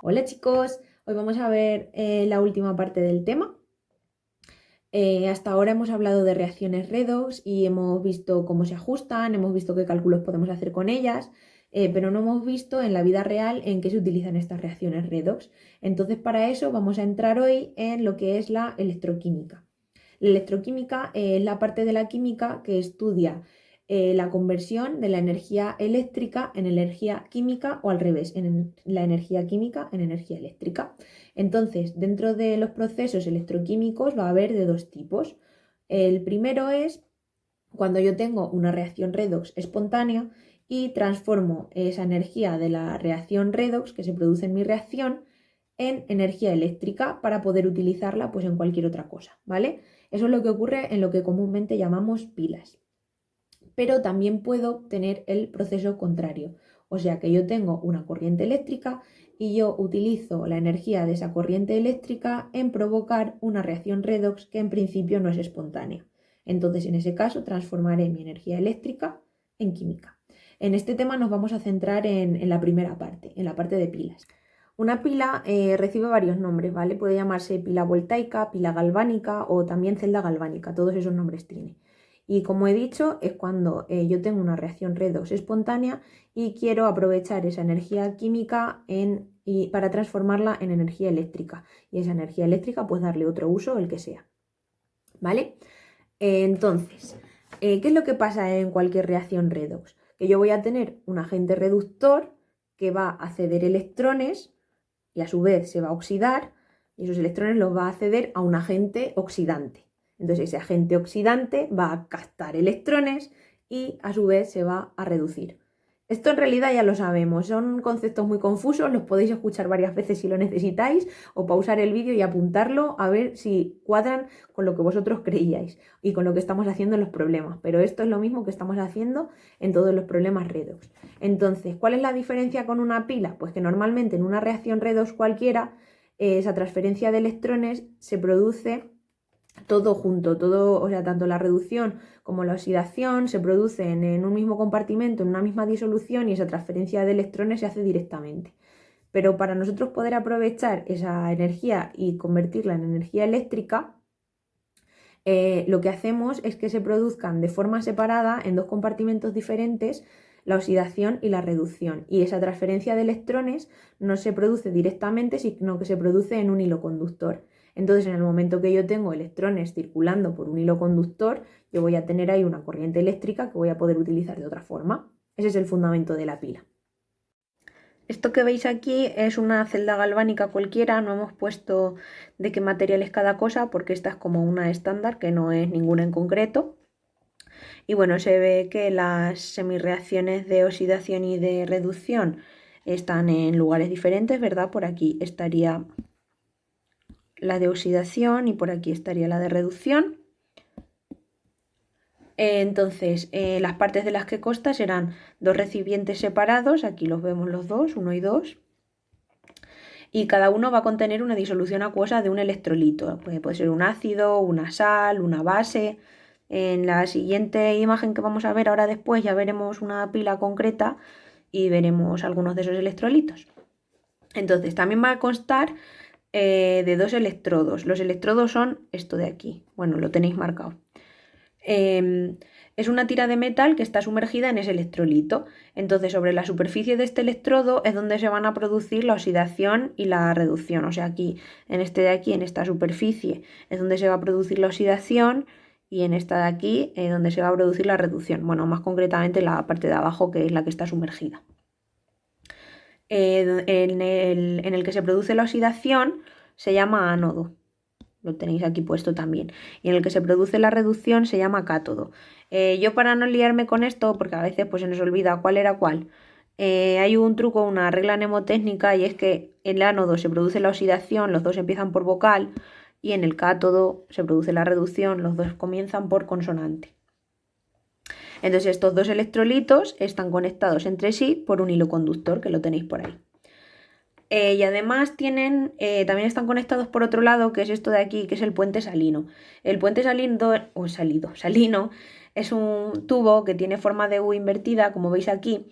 Hola chicos, hoy vamos a ver la última parte del tema. Hasta ahora hemos hablado de reacciones redox y hemos visto cómo se ajustan, hemos visto qué cálculos podemos hacer con ellas, pero no hemos visto en la vida real en qué se utilizan estas reacciones redox. Entonces para eso vamos a entrar hoy en lo que es la electroquímica. La electroquímica es la parte de la química que estudia la conversión de la energía eléctrica en energía química o al revés, en la energía química en energía eléctrica. Entonces, dentro de los procesos electroquímicos va a haber de dos tipos. El primero es cuando yo tengo una reacción redox espontánea y transformo esa energía de la reacción redox que se produce en mi reacción en energía eléctrica para poder utilizarla pues en cualquier otra cosa, ¿vale? Eso es lo que ocurre en lo que comúnmente llamamos pilas. Pero también puedo tener el proceso contrario, o sea que yo tengo una corriente eléctrica y yo utilizo la energía de esa corriente eléctrica en provocar una reacción redox que en principio no es espontánea. Entonces, en ese caso, transformaré mi energía eléctrica en química. En este tema nos vamos a centrar en la primera parte, en la parte de pilas. Una pila recibe varios nombres, ¿vale? Puede llamarse pila voltaica, pila galvánica o también celda galvánica, todos esos nombres tiene. Y como he dicho, es cuando yo tengo una reacción redox espontánea y quiero aprovechar esa energía química para transformarla en energía eléctrica. Y esa energía eléctrica, pues darle otro uso, el que sea. ¿Vale? Entonces, ¿qué es lo que pasa en cualquier reacción redox? Que yo voy a tener un agente reductor que va a ceder electrones y a su vez se va a oxidar y esos electrones los va a ceder a un agente oxidante. Entonces ese agente oxidante va a captar electrones y a su vez se va a reducir. Esto en realidad ya lo sabemos, son conceptos muy confusos, los podéis escuchar varias veces si lo necesitáis o pausar el vídeo y apuntarlo a ver si cuadran con lo que vosotros creíais y con lo que estamos haciendo en los problemas. Pero esto es lo mismo que estamos haciendo en todos los problemas redox. Entonces, ¿cuál es la diferencia con una pila? Pues que normalmente en una reacción redox cualquiera, esa transferencia de electrones se produce todo junto, todo, o sea, tanto la reducción como la oxidación se producen en un mismo compartimento, en una misma disolución y esa transferencia de electrones se hace directamente. Pero para nosotros poder aprovechar esa energía y convertirla en energía eléctrica, lo que hacemos es que se produzcan de forma separada en dos compartimentos diferentes la oxidación y la reducción. Y esa transferencia de electrones no se produce directamente, sino que se produce en un hilo conductor. Entonces, en el momento que yo tengo electrones circulando por un hilo conductor, yo voy a tener ahí una corriente eléctrica que voy a poder utilizar de otra forma. Ese es el fundamento de la pila. Esto que veis aquí es una celda galvánica cualquiera, no hemos puesto de qué material es cada cosa porque esta es como una estándar que no es ninguna en concreto. Y bueno, se ve que las semirreacciones de oxidación y de reducción están en lugares diferentes, ¿verdad? Por aquí estaría la de oxidación y por aquí estaría la de reducción. Entonces, las partes de las que consta serán dos recipientes separados, aquí los vemos los dos, 1 y 2, y cada uno va a contener una disolución acuosa de un electrolito. Puede ser un ácido, una sal, una base. En la siguiente imagen que vamos a ver ahora después ya veremos una pila concreta y veremos algunos de esos electrolitos. Entonces, también va a constar de dos electrodos. Los electrodos son esto de aquí. Bueno, lo tenéis marcado. Es una tira de metal que está sumergida en ese electrolito. Entonces, sobre la superficie de este electrodo es donde se van a producir la oxidación y la reducción. O sea, aquí, en este de aquí, en esta superficie, es donde se va a producir la oxidación y en esta de aquí es donde se va a producir la reducción. Bueno, más concretamente la parte de abajo, que es la que está sumergida. En el que se produce la oxidación se llama ánodo. Lo tenéis aquí puesto también. Y en el que se produce la reducción se llama cátodo. Yo para no liarme con esto, porque a veces pues, se nos olvida cuál era cuál, hay un truco, una regla mnemotécnica, y es que en el ánodo se produce la oxidación, los dos empiezan por vocal, y en el cátodo se produce la reducción, los dos comienzan por consonante. Entonces estos dos electrolitos están conectados entre sí por un hilo conductor, que lo tenéis por ahí. Y además también están conectados por otro lado, que es esto de aquí, que es el puente salino. El puente salino es un tubo que tiene forma de U invertida, como veis aquí,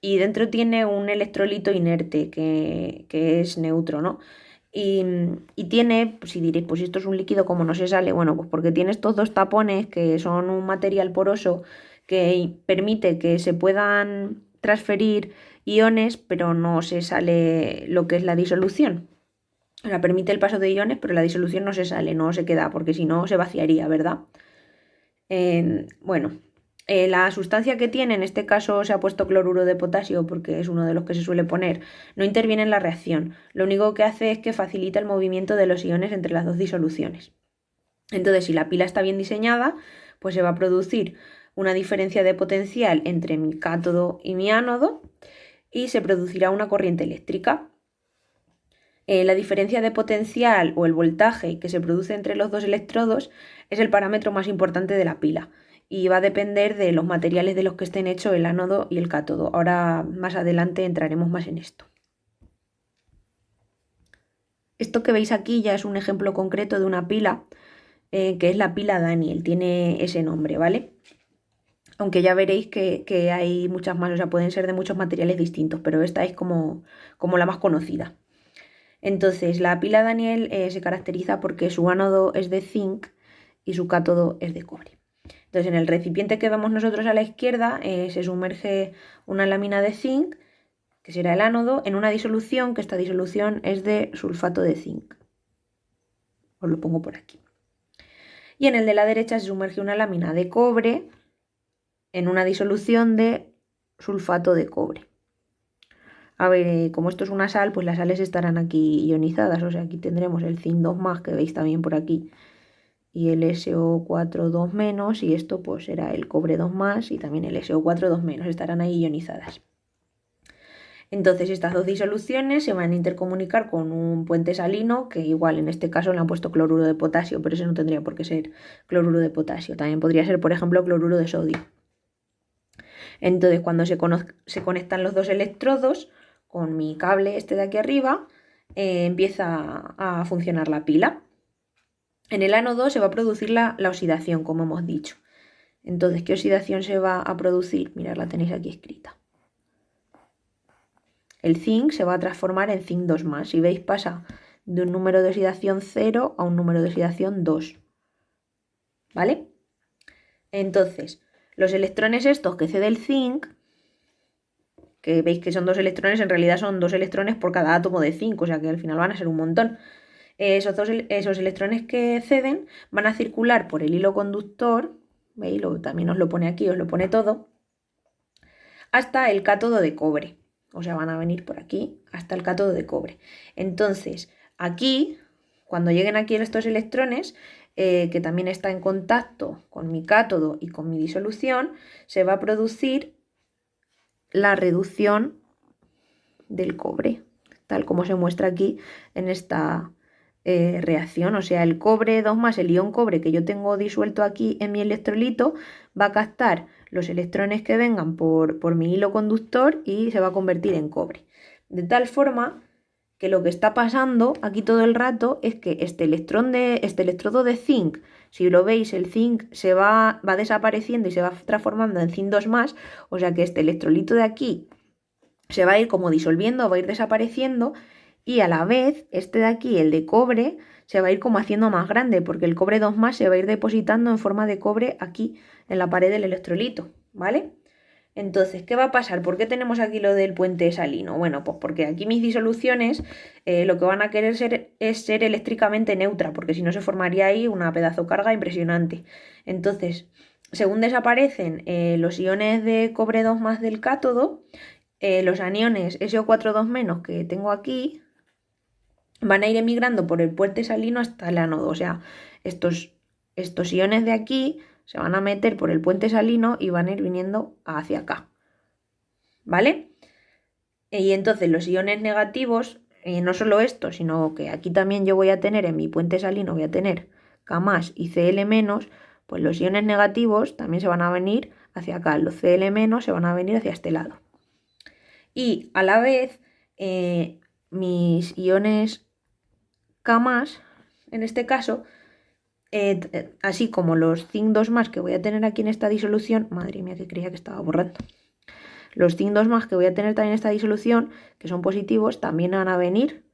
y dentro tiene un electrolito inerte que es neutro, ¿no? Y tiene, pues si diréis, pues si esto es un líquido, ¿cómo no se sale? Bueno, pues porque tiene estos dos tapones que son un material poroso que permite que se puedan transferir iones, pero no se sale lo que es la disolución. O sea, permite el paso de iones, pero la disolución no se sale, no se queda, porque si no se vaciaría, ¿verdad? Bueno, la sustancia que tiene, en este caso se ha puesto cloruro de potasio porque es uno de los que se suele poner, no interviene en la reacción. Lo único que hace es que facilita el movimiento de los iones entre las dos disoluciones. Entonces, si la pila está bien diseñada, pues se va a producir una diferencia de potencial entre mi cátodo y mi ánodo y se producirá una corriente eléctrica. La diferencia de potencial o el voltaje que se produce entre los dos electrodos es el parámetro más importante de la pila y va a depender de los materiales de los que estén hechos el ánodo y el cátodo. Ahora más adelante entraremos más en esto. Esto que veis aquí ya es un ejemplo concreto de una pila que es la pila Daniell, tiene ese nombre, ¿vale? Aunque ya veréis que hay muchas más, o sea, pueden ser de muchos materiales distintos, pero esta es como la más conocida. Entonces, la pila Daniell se caracteriza porque su ánodo es de zinc y su cátodo es de cobre. Entonces, en el recipiente que vemos nosotros a la izquierda se sumerge una lámina de zinc, que será el ánodo, en una disolución, que esta disolución es de sulfato de zinc. Os lo pongo por aquí. Y en el de la derecha se sumerge una lámina de cobre en una disolución de sulfato de cobre. A ver, como esto es una sal, pues las sales estarán aquí ionizadas, o sea, aquí tendremos el zinc 2+, que veis también por aquí, y el SO4 2-, y esto pues será el cobre 2+, y también el SO4 2-, estarán ahí ionizadas. Entonces estas dos disoluciones se van a intercomunicar con un puente salino, que igual en este caso le han puesto cloruro de potasio, pero ese no tendría por qué ser cloruro de potasio, también podría ser, por ejemplo, cloruro de sodio. Entonces cuando se conectan los dos electrodos, con mi cable este de aquí arriba, empieza a funcionar la pila. En el ánodo se va a producir la oxidación, como hemos dicho. Entonces, ¿qué oxidación se va a producir? Mirad, la tenéis aquí escrita. El zinc se va a transformar en zinc 2+. Si veis, pasa de un número de oxidación 0 a un número de oxidación 2. ¿Vale? Entonces, los electrones estos que cede el zinc, que veis que son 2 electrones, en realidad son 2 electrones por cada átomo de zinc, o sea que al final van a ser un montón. Esos electrones que ceden van a circular por el hilo conductor, ¿veis? También os lo pone aquí, os lo pone todo, hasta el cátodo de cobre. O sea, van a venir por aquí hasta el cátodo de cobre. Entonces, aquí, cuando lleguen aquí estos electrones, que también está en contacto con mi cátodo y con mi disolución, se va a producir la reducción del cobre, tal como se muestra aquí en esta reacción. O sea, el cobre 2+, el ion cobre que yo tengo disuelto aquí en mi electrolito, va a captar los electrones que vengan por mi hilo conductor y se va a convertir en cobre. De tal forma que lo que está pasando aquí todo el rato es que este electrodo de zinc, si lo veis, el zinc se va desapareciendo y se va transformando en zinc 2+, o sea que este electrolito de aquí se va a ir como disolviendo, va a ir desapareciendo, y a la vez este de aquí, el de cobre, se va a ir como haciendo más grande, porque el cobre 2+ se va a ir depositando en forma de cobre aquí en la pared del electrolito, ¿vale? Entonces, ¿qué va a pasar? ¿Por qué tenemos aquí lo del puente salino? Bueno, pues porque aquí mis disoluciones lo que van a querer es ser eléctricamente neutra, porque si no se formaría ahí una pedazo carga impresionante. Entonces, según desaparecen los iones de cobre 2+ del cátodo, los aniones SO4 2- que tengo aquí van a ir emigrando por el puente salino hasta el ánodo. O sea, estos iones de aquí se van a meter por el puente salino y van a ir viniendo hacia acá. ¿Vale? Y entonces los iones negativos, no solo esto, sino que aquí también yo voy a tener en mi puente salino, voy a tener K+ y Cl-, pues los iones negativos también se van a venir hacia acá. Los Cl- se van a venir hacia este lado. Y a la vez, mis iones K+, en este caso, así como los zinc 2+ que voy a tener aquí en esta disolución, madre mía que creía que estaba borrando, los zinc 2+ que voy a tener también en esta disolución, que son positivos, también van a venir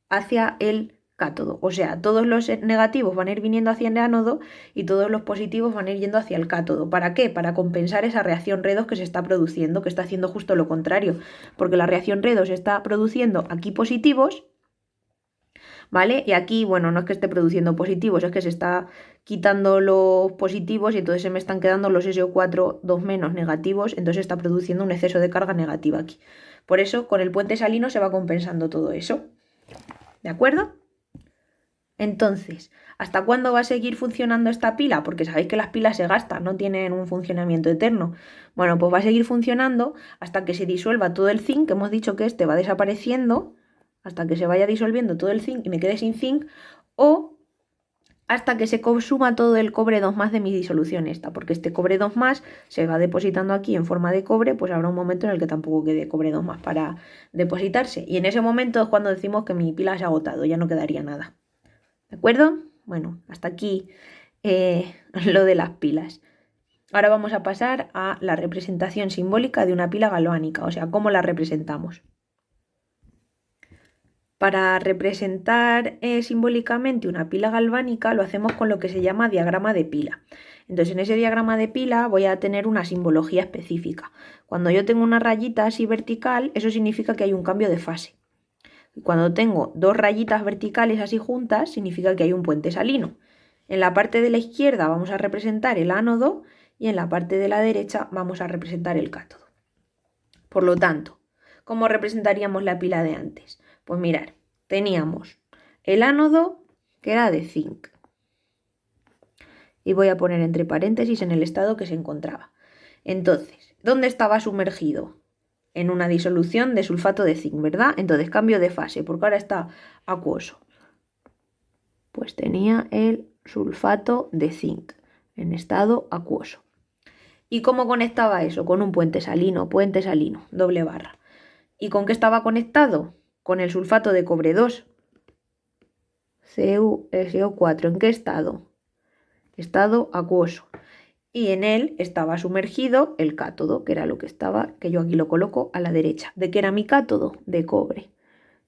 hacia el cátodo. O sea, todos los negativos van a ir viniendo hacia el ánodo y todos los positivos van a ir yendo hacia el cátodo. ¿Para qué? Para compensar esa reacción redox que se está produciendo, que está haciendo justo lo contrario. Porque la reacción redox está produciendo aquí positivos, ¿vale? Y aquí, bueno, no es que esté produciendo positivos, es que se está quitando los positivos y entonces se me están quedando los SO4 2- negativos, entonces está produciendo un exceso de carga negativa aquí. Por eso, con el puente salino se va compensando todo eso. ¿De acuerdo? Entonces, ¿hasta cuándo va a seguir funcionando esta pila? Porque sabéis que las pilas se gastan, no tienen un funcionamiento eterno. Bueno, pues va a seguir funcionando hasta que se disuelva todo el zinc, que hemos dicho que este va desapareciendo, hasta que se vaya disolviendo todo el zinc y me quede sin zinc, o hasta que se consuma todo el cobre 2+ de mi disolución esta, porque este cobre 2+ se va depositando aquí en forma de cobre, pues habrá un momento en el que tampoco quede cobre 2+ para depositarse. Y en ese momento es cuando decimos que mi pila se ha agotado, ya no quedaría nada. ¿De acuerdo? Bueno, hasta aquí lo de las pilas. Ahora vamos a pasar a la representación simbólica de una pila galvánica, o sea, cómo la representamos. Para representar simbólicamente una pila galvánica lo hacemos con lo que se llama diagrama de pila. Entonces en ese diagrama de pila voy a tener una simbología específica. Cuando yo tengo una rayita así vertical, eso significa que hay un cambio de fase. Cuando tengo dos rayitas verticales así juntas, significa que hay un puente salino. En la parte de la izquierda vamos a representar el ánodo y en la parte de la derecha vamos a representar el cátodo. Por lo tanto, ¿cómo representaríamos la pila de antes? Pues mirad, teníamos el ánodo que era de zinc. Y voy a poner entre paréntesis en el estado que se encontraba. Entonces, ¿dónde estaba sumergido? En una disolución de sulfato de zinc, ¿verdad? Entonces cambio de fase, porque ahora está acuoso. Pues tenía el sulfato de zinc en estado acuoso. ¿Y cómo conectaba eso? Con un puente salino, doble barra. ¿Y con qué estaba conectado? Con el sulfato de cobre 2, CuSO4. ¿En qué estado? Estado acuoso. Y en él estaba sumergido el cátodo, que era lo que estaba, que yo aquí lo coloco a la derecha. ¿De qué era mi cátodo? De cobre.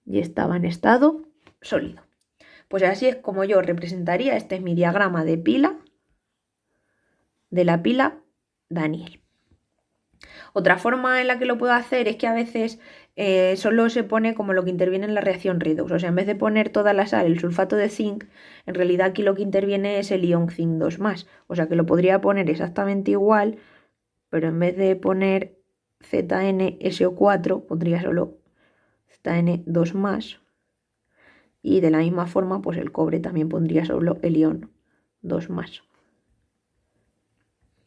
Y estaba en estado sólido. Pues así es como yo representaría, este es mi diagrama de pila, de la pila Daniel. Otra forma en la que lo puedo hacer es que a veces solo se pone como lo que interviene en la reacción redox. O sea, en vez de poner toda la sal, el sulfato de zinc, en realidad aquí lo que interviene es el ion zinc 2+. O sea que lo podría poner exactamente igual, pero en vez de poner ZnSO4, pondría solo Zn2+. Y de la misma forma, pues el cobre también pondría solo el ion 2+.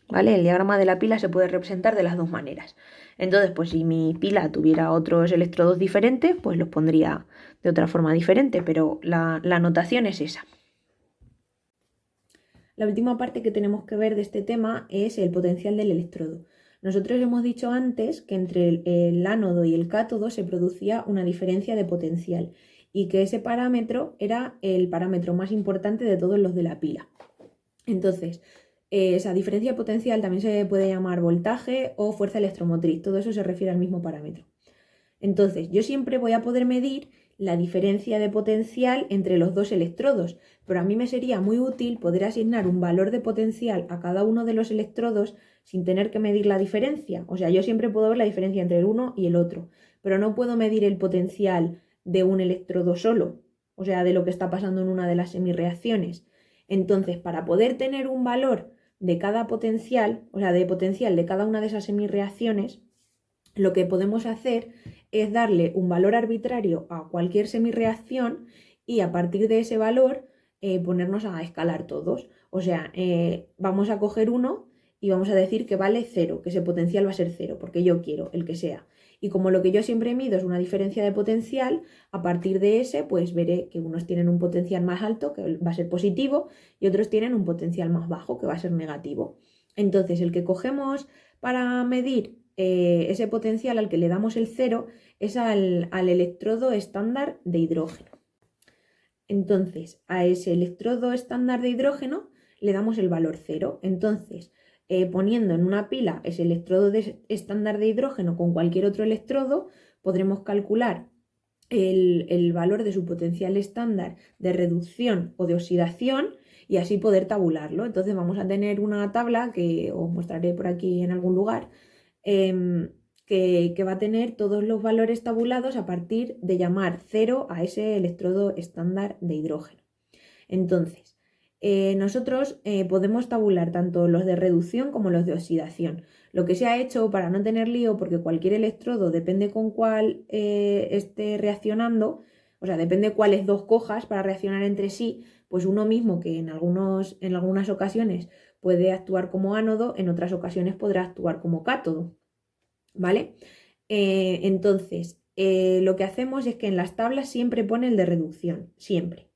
¿Vale? El diagrama de la pila se puede representar de las dos maneras. Entonces, pues si mi pila tuviera otros electrodos diferentes, pues los pondría de otra forma diferente, pero la notación es esa. La última parte que tenemos que ver de este tema es el potencial del electrodo. Nosotros hemos dicho antes que entre el ánodo y el cátodo se producía una diferencia de potencial y que ese parámetro era el parámetro más importante de todos los de la pila. Entonces, esa diferencia de potencial también se puede llamar voltaje o fuerza electromotriz. Todo eso se refiere al mismo parámetro. Entonces, yo siempre voy a poder medir la diferencia de potencial entre los dos electrodos, pero a mí me sería muy útil poder asignar un valor de potencial a cada uno de los electrodos sin tener que medir la diferencia. O sea, yo siempre puedo ver la diferencia entre el uno y el otro, pero no puedo medir el potencial de un electrodo solo, o sea, de lo que está pasando en una de las semirreacciones. Entonces, para poder tener un valor de cada potencial, o sea, de potencial de cada una de esas semirreacciones, lo que podemos hacer es darle un valor arbitrario a cualquier semirreacción y a partir de ese valor ponernos a escalar todos. O sea, vamos a coger uno y vamos a decir que vale 0, que ese potencial va a ser 0, porque yo quiero el que sea. Y como lo que yo siempre mido es una diferencia de potencial, a partir de ese, pues veré que unos tienen un potencial más alto, que va a ser positivo, y otros tienen un potencial más bajo, que va a ser negativo. Entonces, el que cogemos para medir ese potencial al que le damos el 0 es al electrodo estándar de hidrógeno. Entonces, a ese electrodo estándar de hidrógeno le damos el valor 0. Entonces, poniendo en una pila ese electrodo estándar de hidrógeno con cualquier otro electrodo, podremos calcular el valor de su potencial estándar de reducción o de oxidación y así poder tabularlo. Entonces vamos a tener una tabla que os mostraré por aquí en algún lugar, que va a tener todos los valores tabulados a partir de llamar 0 a ese electrodo estándar de hidrógeno. Entonces, nosotros podemos tabular tanto los de reducción como los de oxidación. Lo que se ha hecho para no tener lío, porque cualquier electrodo depende con cuál esté reaccionando, o sea, depende cuáles dos cojas para reaccionar entre sí, pues uno mismo que en algunas ocasiones puede actuar como ánodo, en otras ocasiones podrá actuar como cátodo, ¿vale? Entonces, lo que hacemos es que en las tablas siempre pone el de reducción, siempre.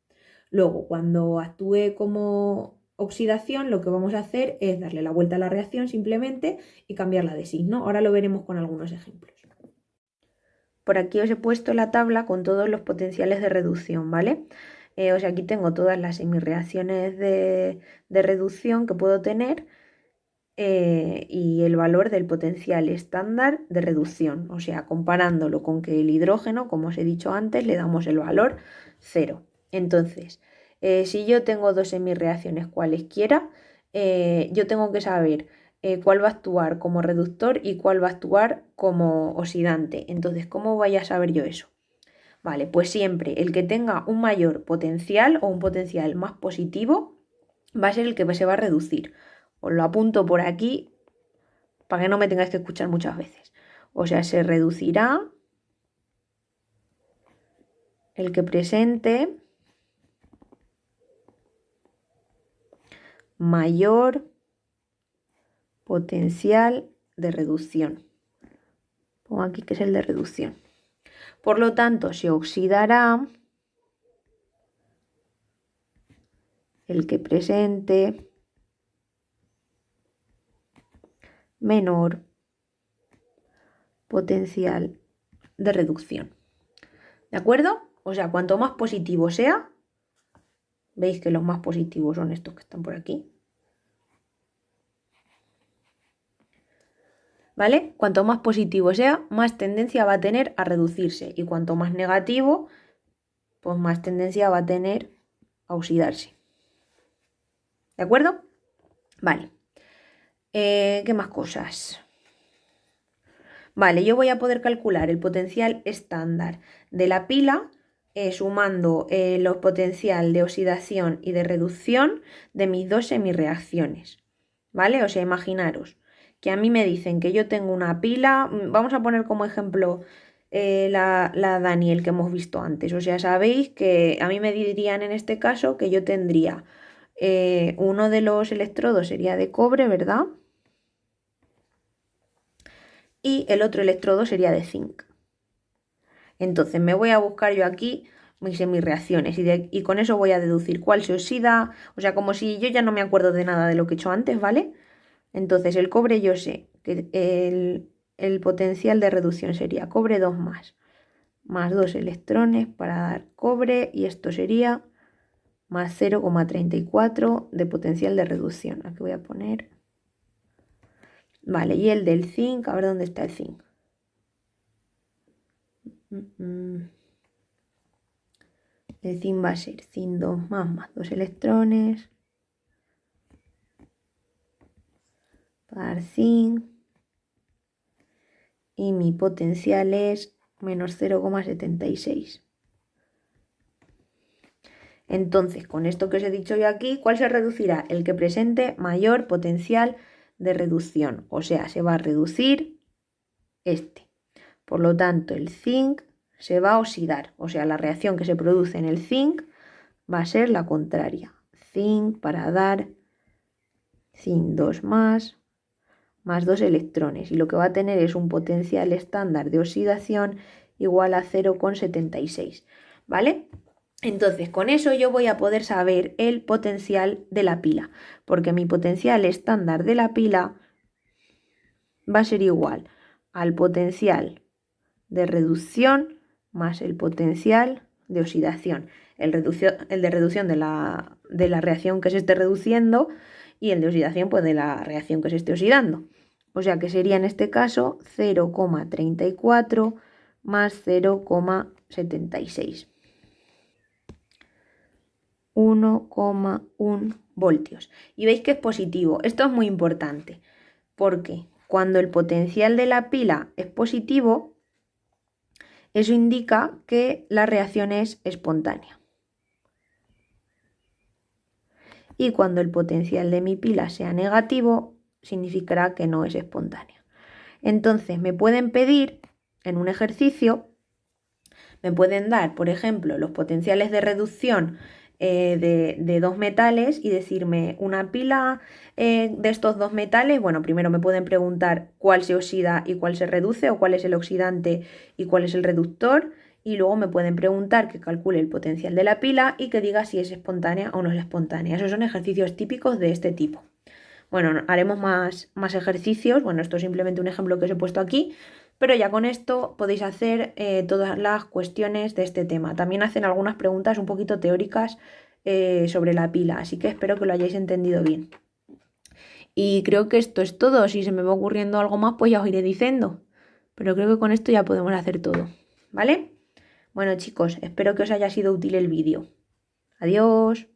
Luego, cuando actúe como oxidación, lo que vamos a hacer es darle la vuelta a la reacción simplemente y cambiarla de signo. Ahora lo veremos con algunos ejemplos. Por aquí os he puesto la tabla con todos los potenciales de reducción, ¿vale? O sea, aquí tengo todas las semireacciones de reducción que puedo tener y el valor del potencial estándar de reducción. O sea, comparándolo con que el hidrógeno, como os he dicho antes, le damos el valor 0. Entonces, si yo tengo dos semireacciones cualesquiera, yo tengo que saber cuál va a actuar como reductor y cuál va a actuar como oxidante. Entonces, ¿cómo voy a saber yo eso? Vale, pues siempre el que tenga un mayor potencial o un potencial más positivo va a ser el que se va a reducir. Os lo apunto por aquí para que no me tengáis que escuchar muchas veces. O sea, se reducirá el que presente mayor potencial de reducción. Pongo aquí que es el de reducción. Por lo tanto, se oxidará el que presente menor potencial de reducción. ¿De acuerdo? O sea, cuanto más positivo sea, veis que los más positivos son estos que están por aquí, ¿vale? Cuanto más positivo sea, más tendencia va a tener a reducirse, y cuanto más negativo, pues más tendencia va a tener a oxidarse. ¿De acuerdo? Vale. ¿Qué más cosas? Vale, yo voy a poder calcular el potencial estándar de la pila sumando los potencial de oxidación y de reducción de mis dos semireacciones, ¿vale? O sea, imaginaros que a mí me dicen que yo tengo una pila, vamos a poner como ejemplo la Daniel que hemos visto antes. O sea, sabéis que a mí me dirían en este caso que yo tendría uno de los electrodos sería de cobre, ¿verdad? Y el otro electrodo sería de zinc. Entonces me voy a buscar yo aquí mis semireacciones y con eso voy a deducir cuál se oxida, o sea, como si yo ya no me acuerdo de nada de lo que he hecho antes, ¿vale? Entonces el cobre yo sé que el potencial de reducción sería cobre 2 más 2 electrones para dar cobre, y esto sería más 0,34 de potencial de reducción. Aquí voy a poner, vale, y el del zinc, a ver dónde está el zinc. El zinc va a ser zinc 2 más 2 electrones para dar zinc, y mi potencial es menos 0,76. Entonces, con esto que os he dicho yo aquí, ¿cuál se reducirá? El que presente mayor potencial de reducción, o sea, se va a reducir este. Por lo tanto, el zinc se va a oxidar, o sea, la reacción que se produce en el zinc va a ser la contraria. Zinc para dar zinc 2 más 2 electrones, y lo que va a tener es un potencial estándar de oxidación igual a 0,76, ¿vale? Entonces, con eso yo voy a poder saber el potencial de la pila, porque mi potencial estándar de la pila va a ser igual al potencial de reducción más el potencial de oxidación. El de reducción de la reacción que se esté reduciendo, y el de oxidación pues de la reacción que se esté oxidando. O sea que sería en este caso 0,34 más 0,76. 1,1 voltios. Y veis que es positivo. Esto es muy importante porque cuando el potencial de la pila es positivo, eso indica que la reacción es espontánea. Y cuando el potencial de mi pila sea negativo, significará que no es espontánea. Entonces me pueden pedir en un ejercicio, me pueden dar, por ejemplo, los potenciales de reducción de dos metales y decirme una pila de estos dos metales. Bueno, primero me pueden preguntar cuál se oxida y cuál se reduce, o cuál es el oxidante y cuál es el reductor. Y luego me pueden preguntar que calcule el potencial de la pila y que diga si es espontánea o no es espontánea. Esos son ejercicios típicos de este tipo. Bueno, haremos más ejercicios. Bueno, esto es simplemente un ejemplo que os he puesto aquí, pero ya con esto podéis hacer todas las cuestiones de este tema. También hacen algunas preguntas un poquito teóricas sobre la pila, así que espero que lo hayáis entendido bien. Y creo que esto es todo. Si se me va ocurriendo algo más, pues ya os iré diciendo. Pero creo que con esto ya podemos hacer todo, ¿vale? Bueno, chicos, espero que os haya sido útil el vídeo. Adiós.